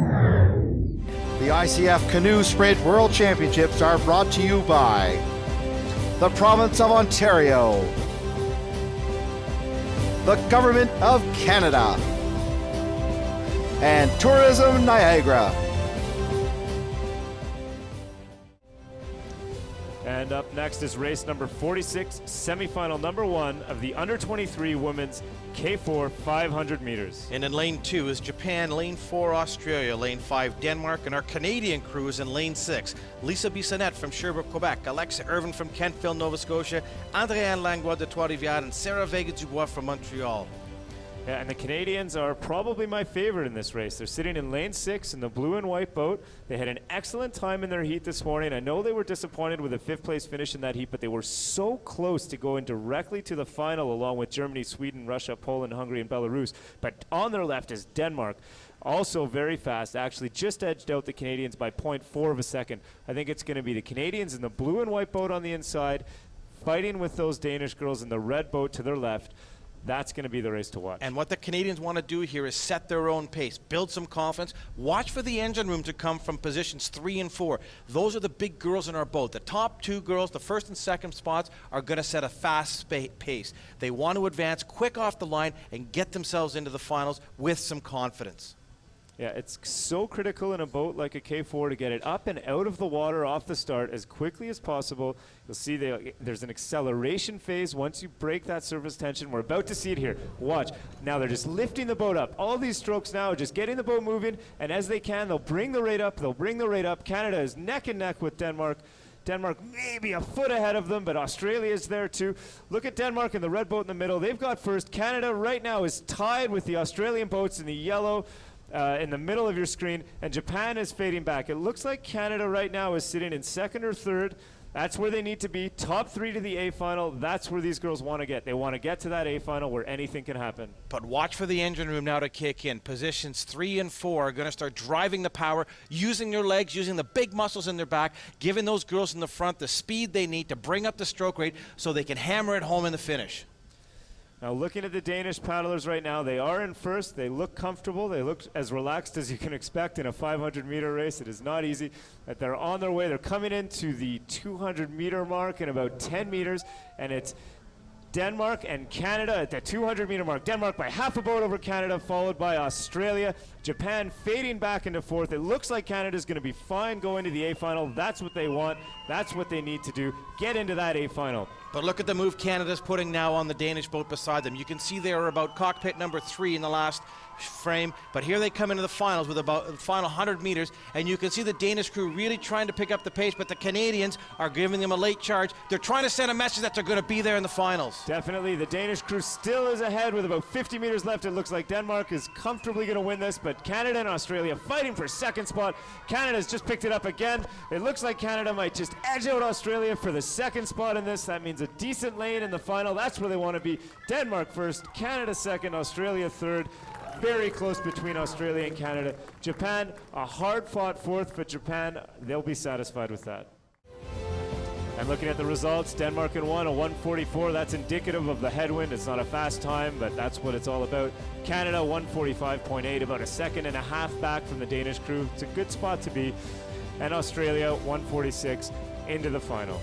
The ICF Canoe Sprint World Championships are brought to you by the Province of Ontario, the Government of Canada, and Tourism Niagara. And up next is race number 46, semifinal number 1 of the under-23 women's K4 500 meters. And in lane 2 is Japan, lane 4 Australia, lane 5 Denmark, and our Canadian crew is in lane 6. Lisa Bissonnette from Sherbrooke, Quebec, Alexa Irvin from Kentville, Nova Scotia, Andréane Langlois de Trois-Rivières, and Sarah Vega-Dubois from Montreal. Yeah, and the Canadians are probably my favorite in this race. They're sitting in lane 6 in the blue and white boat. They had an excellent time in their heat this morning. I know they were disappointed with a 5th place finish in that heat, but they were so close to going directly to the final along with Germany, Sweden, Russia, Poland, Hungary, and Belarus. But on their left is Denmark. Also very fast, actually just edged out the Canadians by 0.4 of a second. I think it's going to be the Canadians in the blue and white boat on the inside, fighting with those Danish girls in the red boat to their left. That's going to be the race to watch. And what the Canadians want to do here is set their own pace, build some confidence, watch for the engine room to come from positions 3 and 4. Those are the big girls in our boat. The top 2 girls, the 1st and 2nd spots, are going to set a fast pace. They want to advance quick off the line and get themselves into the finals with some confidence. Yeah, it's so critical in a boat like a K4 to get it up and out of the water off the start as quickly as possible. You'll see there's an acceleration phase once you break that surface tension. We're about to see it here. Watch. Now they're just lifting the boat up. All these strokes now are just getting the boat moving, and as they can, they'll bring the rate up. They'll bring the rate up. Canada is neck and neck with Denmark. Denmark maybe a foot ahead of them, but Australia is there too. Look at Denmark in the red boat in the middle. They've got first. Canada right now is tied with the Australian boats in the yellow. In the middle of your screen, and Japan is fading back. It looks like Canada right now is sitting in 2nd or 3rd. That's where they need to be. Top 3 to the A final. That's where these girls want to get. They want to get to that A final where anything can happen. But watch for the engine room now to kick in. Positions 3 and 4 are going to start driving the power, using their legs, using the big muscles in their back, giving those girls in the front the speed they need to bring up the stroke rate so they can hammer it home in the finish. Now looking at the Danish paddlers right now, they are in first. They look comfortable. They look as relaxed as you can expect in a 500-meter race. It is not easy. But they're on their way. They're coming into the 200-meter mark in about 10 meters, and it's Denmark and Canada at the 200-meter mark. Denmark by half a boat over Canada, followed by Australia. Japan fading back into 4th. It looks like Canada's going to be fine going to the A final. That's what they want. That's what they need to do. Get into that A final. But look at the move Canada's putting now on the Danish boat beside them. You can see they are about cockpit number 3 in the last frame, but here they come into the finals with about the final 100 meters, and you can see the Danish crew really trying to pick up the pace, but the Canadians are giving them a late charge. They're trying to send a message that they're going to be there in the finals. Definitely. The Danish crew still is ahead with about 50 meters left. It looks like Denmark is comfortably going to win this, but Canada and Australia fighting for 2nd spot. Canada's just picked it up again. It looks like Canada might just edge out Australia for the 2nd spot in this. That means a decent lane in the final. That's where they want to be. Denmark first, Canada 2nd, Australia 3rd. Very close between Australia and Canada. Japan, a hard-fought 4th, but Japan, they'll be satisfied with that. And looking at the results, Denmark in 1, a 1:44. That's indicative of the headwind. It's not a fast time, but that's what it's all about. Canada, 1:45.8, about a 1.5 seconds back from the Danish crew. It's a good spot to be. And Australia, 1:46 into the final.